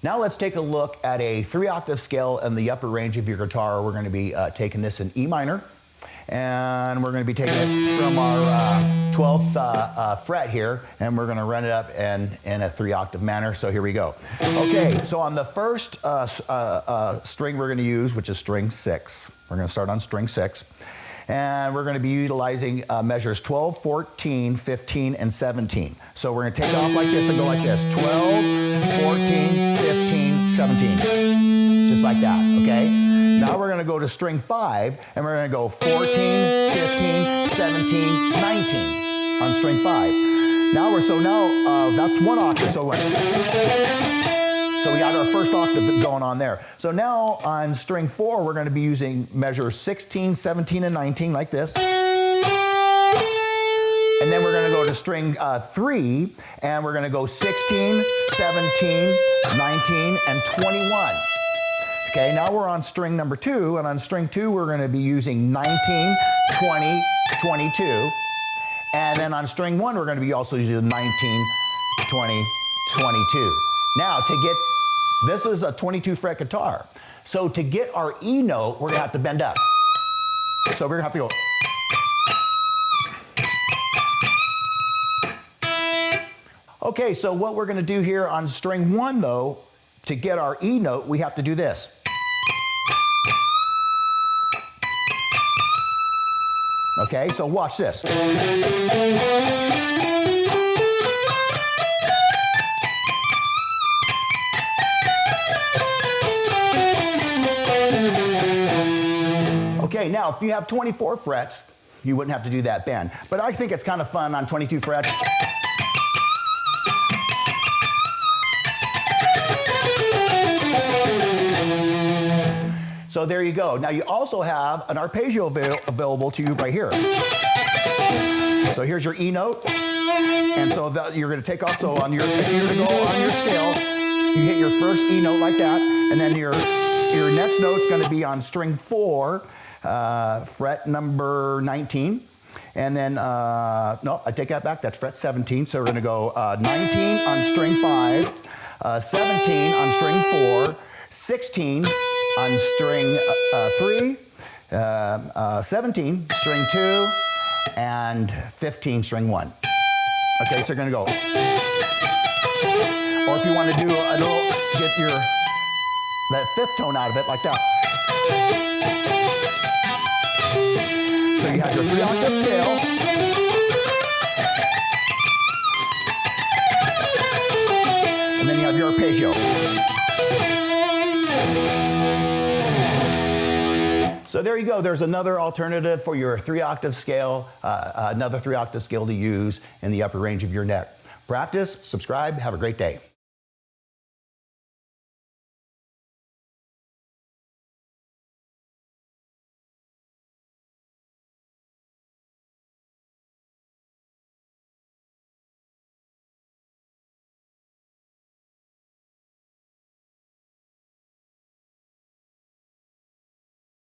Now let's take a look at a 3-octave scale in the upper range of your guitar. We're going to be taking this in E minor, and we're going to be taking it from our 12th fret here, and we're going to run it up in a 3-octave manner. So here we go. Okay, so on the first string we're going to use, which is string 6, we're going to start on string 6. And we're going to be utilizing measures 12, 14, 15, and 17. So we're going to take off like this and go like this. 12, 14, 15, 17. Just like that, okay? Now we're going to go to string 5, and we're going to go 14, 15, 17, 19 on string 5. Now that's 1 octave. So we got our first octave going on there. So now on string 4, we're going to be using measures 16, 17, and 19 like this. And then we're going to go to string 3, and we're going to go 16, 17, 19, and 21. Okay, now we're on string number 2, and on string 2, we're going to be using 19, 20, 22. And then on string 1, we're going to be also using 19, 20, 22. Now, this is a 22 fret guitar. So to get our E note, we're gonna have to bend up. So we're gonna have to go. Okay, so what we're gonna do here on string 1 though, to get our E note, we have to do this. Okay, so watch this. Okay, now if you have 24 frets, you wouldn't have to do that bend. But I think it's kind of fun on 22 frets. So there you go. Now you also have an arpeggio available to you right here. So here's your E note. And so you're going to take off. So if you're going to go on your scale, you hit your first E note like that, and then your next note's going to be on string 4, fret number 19. And then, no, I take that back, that's fret 17. So we're going to go 19 on string 5, 17 on string 4, 16 on string 3, 17 string 2, and 15 string 1. Okay, so you're going to go. Or if you want to do a little, get that 5th tone out of it like that. So you have your 3-octave scale. And then you have your arpeggio. So there you go. There's another alternative for your 3-octave scale, another 3-octave scale to use in the upper range of your neck. Practice, subscribe, have a great day.